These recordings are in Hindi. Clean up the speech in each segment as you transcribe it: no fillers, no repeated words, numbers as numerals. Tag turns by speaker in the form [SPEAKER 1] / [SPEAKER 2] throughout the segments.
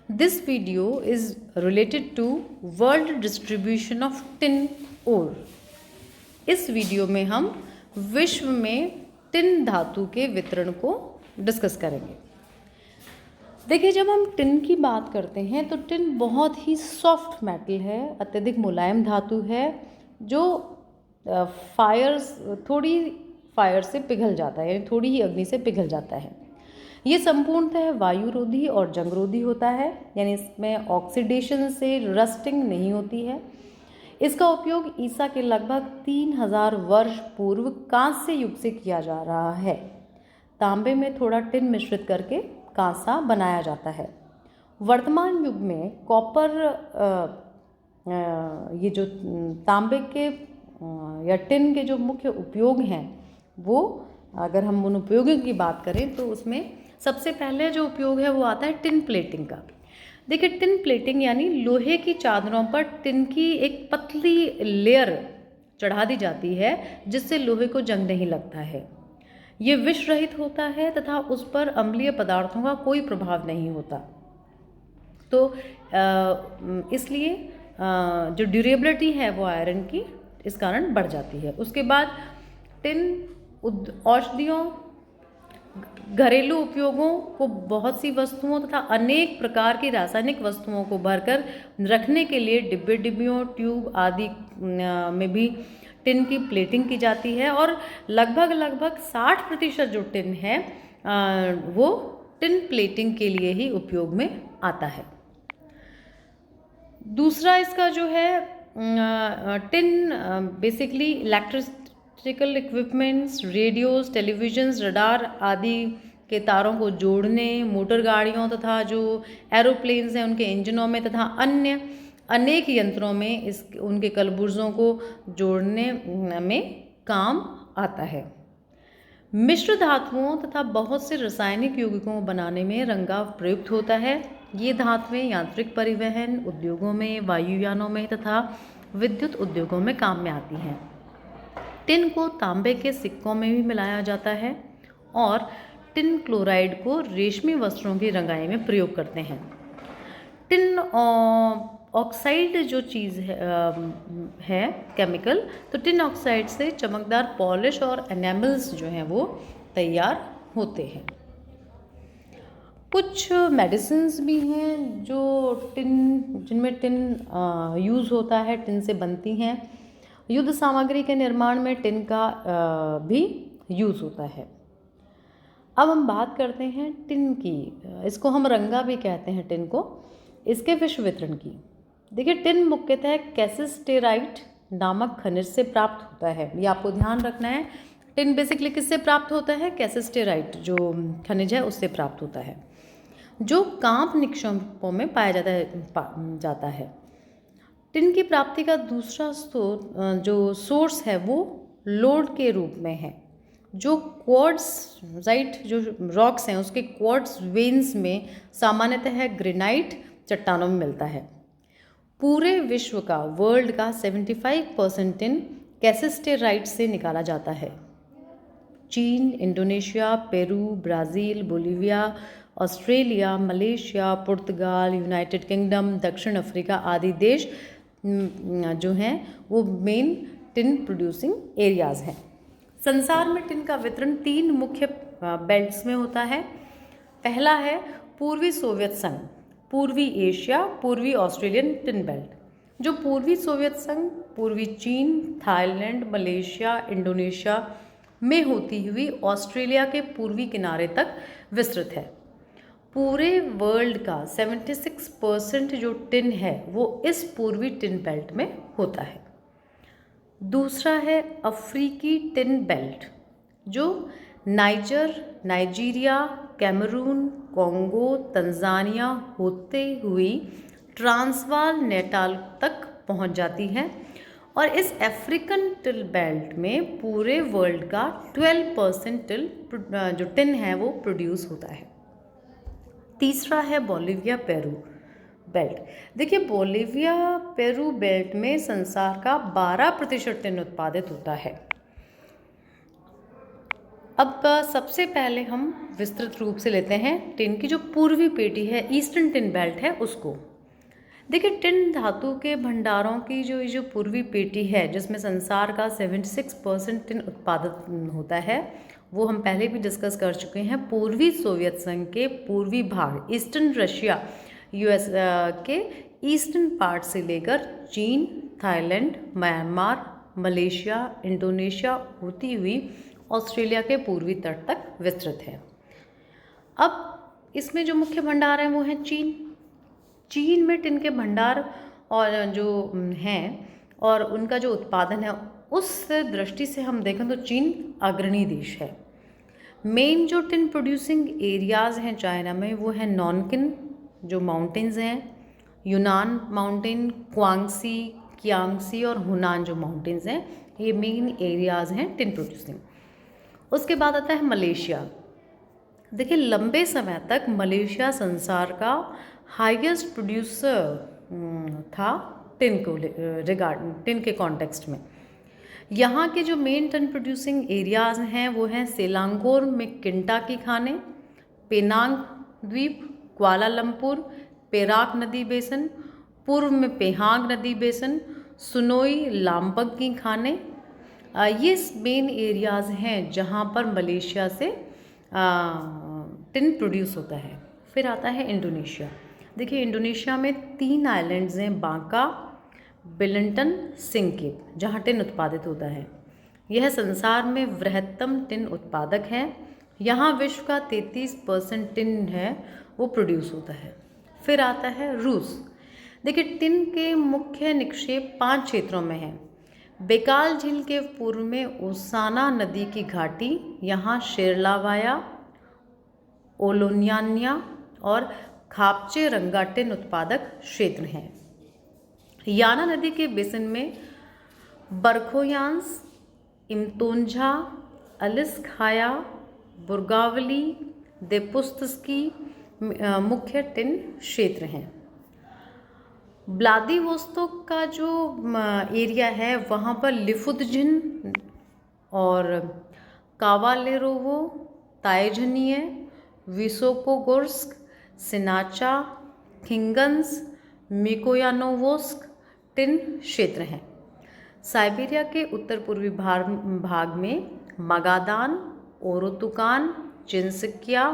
[SPEAKER 1] This video is related to world distribution of tin ore. इस वीडियो में हम विश्व में टिन धातु के वितरण को डिस्कस करेंगे। देखिए, जब हम टिन की बात करते हैं तो टिन बहुत ही सॉफ्ट मेटल है, अत्यधिक मुलायम धातु है जो थोड़ी फायर से पिघल जाता है, यानी थोड़ी ही अग्नि से पिघल जाता है। ये संपूर्णतः वायुरोधी और जंगरोधी होता है, यानी इसमें ऑक्सीडेशन से रस्टिंग नहीं होती है। इसका उपयोग ईसा के लगभग 3000 वर्ष पूर्व कांस्य युग से किया जा रहा है। तांबे में थोड़ा टिन मिश्रित करके कांसा बनाया जाता है। वर्तमान युग में कॉपर ये जो तांबे के या टिन के जो मुख्य उपयोग हैं, वो अगर हम उन उपयोगों की बात करें तो उसमें सबसे पहले जो उपयोग है वो आता है टिन प्लेटिंग का। देखिए, टिन प्लेटिंग यानी लोहे की चादरों पर टिन की एक पतली लेयर चढ़ा दी जाती है जिससे लोहे को जंग नहीं लगता है। ये विष रहित होता है तथा उस पर अम्लीय पदार्थों का कोई प्रभाव नहीं होता, तो इसलिए जो ड्यूरेबिलिटी है वो आयरन की इस कारण बढ़ जाती है। उसके बाद टिन औषधियों, घरेलू उपयोगों को बहुत सी वस्तुओं तथा अनेक प्रकार की रासायनिक वस्तुओं को भरकर रखने के लिए डिब्बियों, ट्यूब आदि में भी टिन की प्लेटिंग की जाती है और लगभग 60% जो टिन है वो टिन प्लेटिंग के लिए ही उपयोग में आता है। दूसरा इसका जो है tin basically electrical equipments, radios, televisions, radar आदि के तारों को जोड़ने, मोटर गाड़ियों तथा जो एरोप्लेन्स हैं उनके इंजनों में तथा अन्य अनेक यंत्रों में उनके कलपुर्जों को जोड़ने में काम आता है। मिश्र धातुओं तथा बहुत से रासायनिक यौगिकों को बनाने में रंगाव प्रयुक्त होता है। ये धातुएं यांत्रिक परिवहन उद्योगों में, वायुयानों में तथा विद्युत उद्योगों में काम में आती हैं। टिन को तांबे के सिक्कों में भी मिलाया जाता है और टिन क्लोराइड को रेशमी वस्त्रों की रंगाई में प्रयोग करते हैं। टिन ऑक्साइड जो चीज़ है केमिकल, तो टिन ऑक्साइड से चमकदार पॉलिश और एनामल्स जो हैं वो तैयार होते हैं। कुछ मेडिसिन्स भी हैं जो जिनमें टिन यूज़ होता है, टिन से बनती हैं। युद्ध सामग्री के निर्माण में टिन का भी यूज़ होता है। अब हम बात करते हैं टिन की, इसको हम रंगा भी कहते हैं टिन को, इसके विश्व वितरण की। देखिए, टिन मुख्यतः कैसिस्टेराइट नामक खनिज से प्राप्त होता है। ये आपको ध्यान रखना है। टिन बेसिकली किससे प्राप्त होता है? कैसिस्टेराइट जो खनिज है उससे प्राप्त होता है, जो कांप निक्षेपों में पाया जाता है। टिन की प्राप्ति का दूसरा जो सोर्स है वो लोड के रूप में है। जो क्वार्ट्ज़ाइट जो रॉक्स हैं उसके क्वार्ट्ज वेन्स में सामान्यतः ग्रेनाइट चट्टानों में मिलता है। पूरे विश्व का, वर्ल्ड का 75% टिन कैसिस्टेराइट से निकाला जाता है। चीन, Indonesia, Peru, Brazil, Bolivia, Australia, Malaysia, पुर्तगाल, यूनाइटेड किंगडम, दक्षिण अफ्रीका आदि देश जो हैं वो मेन टिन प्रोड्यूसिंग एरियाज़ हैं। संसार में टिन का वितरण 3 मुख्य बेल्ट्स में होता है। पहला है पूर्वी सोवियत संघ, पूर्वी एशिया, पूर्वी ऑस्ट्रेलियन टिन बेल्ट। जो पूर्वी सोवियत संघ पूर्वी चीन, थाईलैंड, मलेशिया, इंडोनेशिया में होती हुई ऑस्ट्रेलिया के पूर्वी किनारे तक विस्तृत है। पूरे वर्ल्ड का 76% जो टिन है वो इस पूर्वी टिन बेल्ट में होता है। दूसरा है अफ्रीकी टिन बेल्ट, जो नाइजीरिया, कैमरून, कोंगो, तंजानिया होते हुई ट्रांसवाल, नेटाल तक पहुंच जाती है और इस अफ्रीकन टिन बेल्ट में पूरे वर्ल्ड का 12% जो टिन है वो प्रोड्यूस होता है। तीसरा है बोलिविया पेरू बेल्ट। देखिए, बोलिविया पेरू बेल्ट में संसार का 12% टिन उत्पादित होता है। अब सबसे पहले हम विस्तृत रूप से लेते हैं टिन की जो पूर्वी पेटी है, ईस्टर्न टिन बेल्ट है, उसको। देखिए, टिन धातु के भंडारों की जो पूर्वी पेटी है, जिसमें संसार का 76% टिन उत्पादन होता है, वो हम पहले भी डिस्कस कर चुके हैं। पूर्वी सोवियत संघ के पूर्वी भाग, ईस्टर्न रशिया, यूएस के ईस्टर्न पार्ट से लेकर चीन, थाईलैंड, म्यांमार, मलेशिया, इंडोनेशिया होती हुई ऑस्ट्रेलिया के पूर्वी तट तक विस्तृत है। अब इसमें जो मुख्य भंडार हैं वो हैं चीन। चीन में टिन के भंडार और जो हैं और उनका जो उत्पादन है, उस दृष्टि से हम देखें तो चीन अग्रणी देश है। मेन जो टिन प्रोड्यूसिंग एरियाज़ हैं चाइना में, वो है नॉनकिन जो माउंटेन्स हैं, यूनान माउंटेन, क्वांगसी, कियांगसी और हुनान जो माउंटेन्स हैं, ये मेन एरियाज़ हैं टिन प्रोड्यूसिंग। उसके बाद आता है मलेशिया। देखिए, लंबे समय तक मलेशिया संसार का हाईएस्ट प्रोड्यूसर था टिन को टिन के कॉन्टेक्स्ट में। यहाँ के जो मेन टिन प्रोड्यूसिंग एरियाज़ हैं वो हैं सेलांगोर में किंटा की खानें, पेनांग द्वीप, कुआलालंपुर, पेराक नदी बेसन, पूर्व में पेहांग नदी बेसन, सुनोई, लामबग की खानें, ये मेन एरियाज़ हैं जहाँ पर मलेशिया से टिन प्रोड्यूस होता है। फिर आता है इंडोनेशिया। देखिए, इंडोनेशिया में 3 आइलैंड्स हैं, बांका, बिलिंटन, सिंकिप, जहाँ टिन उत्पादित होता है। यह संसार में वृहत्तम टिन उत्पादक है। यहाँ विश्व का 33% टिन है वो प्रोड्यूस होता है। फिर आता है रूस। देखिए, टिन के मुख्य निक्षेप 5 क्षेत्रों में हैं। बेकाल झील के पूर्व में ओसाना नदी की घाटी, यहाँ शेरलावाया, ओलोन्यान्या और खापचे रंगा टिन उत्पादक क्षेत्र हैं। याना नदी के बेसिन में बरखोयांस, इम्तोंझा, अलिस्खाया, बुर्गावली, देपुस्तस्की मुख्य टिन क्षेत्र हैं। व्लादिवोस्तोक का जो एरिया है, वहाँ पर लिफुत्जिन और कावालेरोवो, ताइजनिये, विसोकोगोर्स्क, सिनाचा, खिंगन्स, मिकोयानोवोस्क टिन क्षेत्र हैं। साइबेरिया के उत्तर पूर्वी भाग में मगादान, ओरोतुकान, चिंसकिया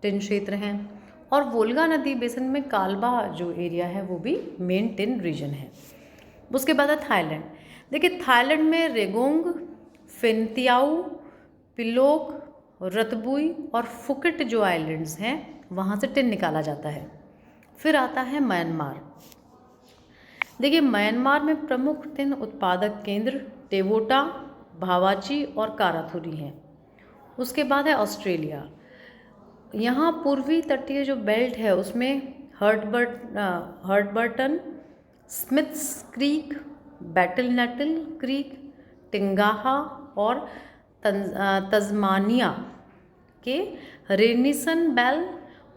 [SPEAKER 1] टिन क्षेत्र हैं। और वोल्गा नदी बेसिन में कालबा जो एरिया है वो भी मेन टिन रीजन है। उसके बाद है थाईलैंड। देखिए, थाईलैंड में रेगोंग, फिनतियाऊ, पिलोक, रतबुई और फुकेट जो आइलैंड्स हैं, वहाँ से टिन निकाला जाता है। फिर आता है म्यांमार। देखिए, म्यांमार में प्रमुख टिन उत्पादक केंद्र टेवोटा, भावाची और काराथुरी हैं। उसके बाद है ऑस्ट्रेलिया। यहाँ पूर्वी तटीय जो बेल्ट है उसमें Herberton, Smiths Creek, Battle Nettle Creek, Tingha और तस्मानिया के रेनिसन बेल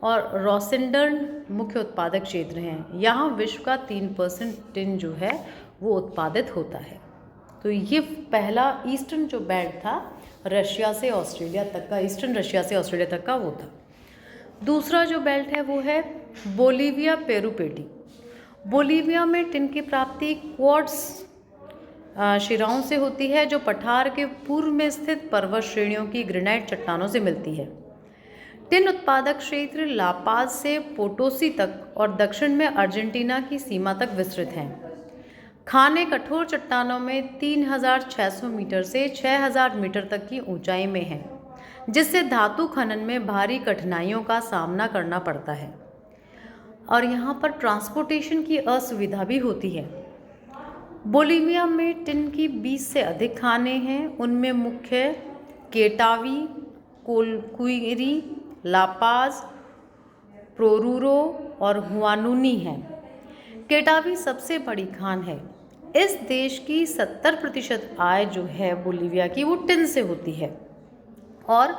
[SPEAKER 1] और रॉसिंडर्न मुख्य उत्पादक क्षेत्र हैं। यहाँ विश्व का 3% टिन जो है वो उत्पादित होता है। तो ये पहला ईस्टर्न जो बेल्ट था रशिया से ऑस्ट्रेलिया तक का, ईस्टर्न रशिया से ऑस्ट्रेलिया तक का वो था। दूसरा जो बेल्ट है वो है बोलीविया पेरू पेटी। बोलीविया में टिन की प्राप्ति क्वार्ट्ज शिराओं से होती है, जो पठार के पूर्व में स्थित पर्वत श्रेणियों की ग्रेनाइट चट्टानों से मिलती है। टिन उत्पादक क्षेत्र लापाज से पोटोसी तक और दक्षिण में अर्जेंटीना की सीमा तक विस्तृत हैं। खाने कठोर चट्टानों में 3600 मीटर से 6000 मीटर तक की ऊंचाई में हैं, जिससे धातु खनन में भारी कठिनाइयों का सामना करना पड़ता है और यहाँ पर ट्रांसपोर्टेशन की असुविधा भी होती है। बोलीविया में टिन की 20 से अधिक खानें हैं। उनमें मुख्य केटावी, कोलकुइरी, लापाज, प्रोरूरो और हुआनुनी हैं। केटावी सबसे बड़ी खान है। इस देश की 70% आय जो है बोलीविया की वो टिन से होती है। और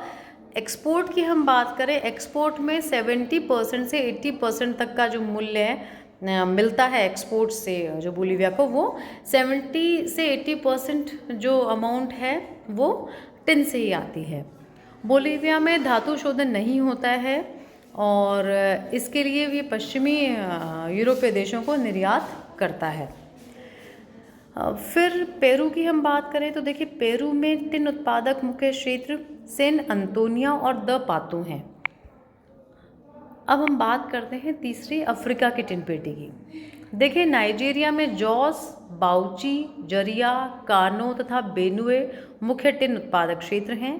[SPEAKER 1] एक्सपोर्ट की हम बात करें, एक्सपोर्ट में 70% से 80% तक का जो मूल्य है मिलता है एक्सपोर्ट से जो बोलीविया को, वो 70 से 80% जो अमाउंट है वो टिन से ही आती है। बोलीविया में धातु शोधन नहीं होता है और इसके लिए ये पश्चिमी यूरोपीय देशों को निर्यात करता है। फिर पेरू की हम बात करें तो देखिए पेरू में टिन उत्पादक मुख्य क्षेत्र सैन अंतोनिया और द पातू हैं। अब हम बात करते हैं तीसरी अफ्रीका की टिन पेटी की। देखिए नाइजीरिया में जॉस, बाउची, जरिया, कानो तथा बेनुए मुख्य टिन उत्पादक क्षेत्र हैं।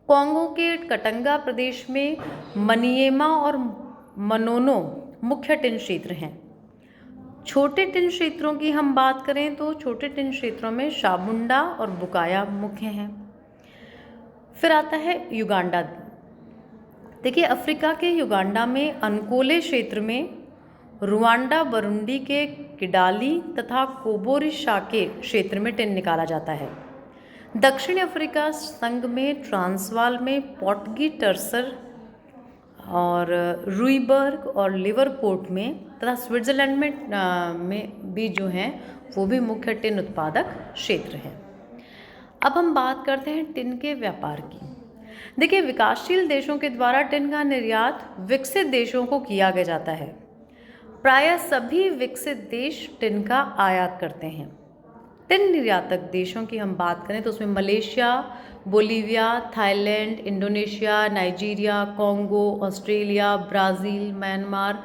[SPEAKER 1] कोंगो के कटंगा प्रदेश में मनिएमा और मनोनो मुख्य टिन क्षेत्र हैं। छोटे टिन क्षेत्रों की हम बात करें तो छोटे टिन क्षेत्रों में शामुंडा और बुकाया मुख्य हैं। फिर आता है युगांडा। देखिए अफ्रीका के युगांडा में अनकोले क्षेत्र में रुवांडा बरुंडी के किडाली तथा कोबोरिशाके क्षेत्र में टिन निकाला जाता है। दक्षिण अफ्रीका संघ में ट्रांसवाल में पोर्टगी टर्सर और रूइबर्ग और लिवरपोर्ट में तथा स्विट्ज़रलैंड में भी जो हैं वो भी मुख्य टिन उत्पादक क्षेत्र हैं। अब हम बात करते हैं टिन के व्यापार की। देखिए विकासशील देशों के द्वारा टिन का निर्यात विकसित देशों को किया गया जाता है। प्रायः सभी विकसित देश टिन का आयात करते हैं। टिन निर्यातक देशों की हम बात करें तो उसमें Malaysia, Bolivia, Thailand, Indonesia, Nigeria, Congo, Australia, Brazil, Myanmar,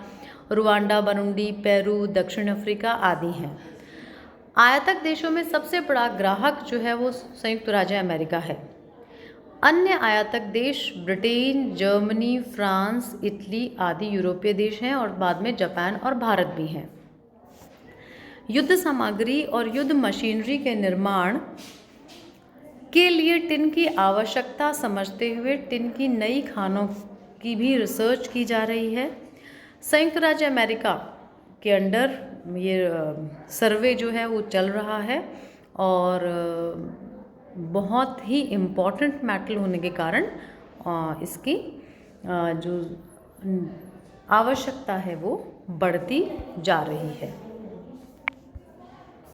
[SPEAKER 1] Rwanda, Burundi, Peru, दक्षिण अफ्रीका आदि हैं। आयातक देशों में सबसे बड़ा ग्राहक जो है वो संयुक्त राज्य अमेरिका है। अन्य आयातक देश ब्रिटेन, जर्मनी, फ्रांस, इटली आदि यूरोपीय देश हैं और बाद में जापान और भारत भी हैं। युद्ध सामग्री और युद्ध मशीनरी के निर्माण के लिए टिन की आवश्यकता समझते हुए टिन की नई खानों की भी रिसर्च की जा रही है। संयुक्त राज्य अमेरिका के अंडर ये सर्वे जो है वो चल रहा है और बहुत ही इम्पॉर्टेंट मेटल होने के कारण इसकी जो आवश्यकता है वो बढ़ती जा रही है।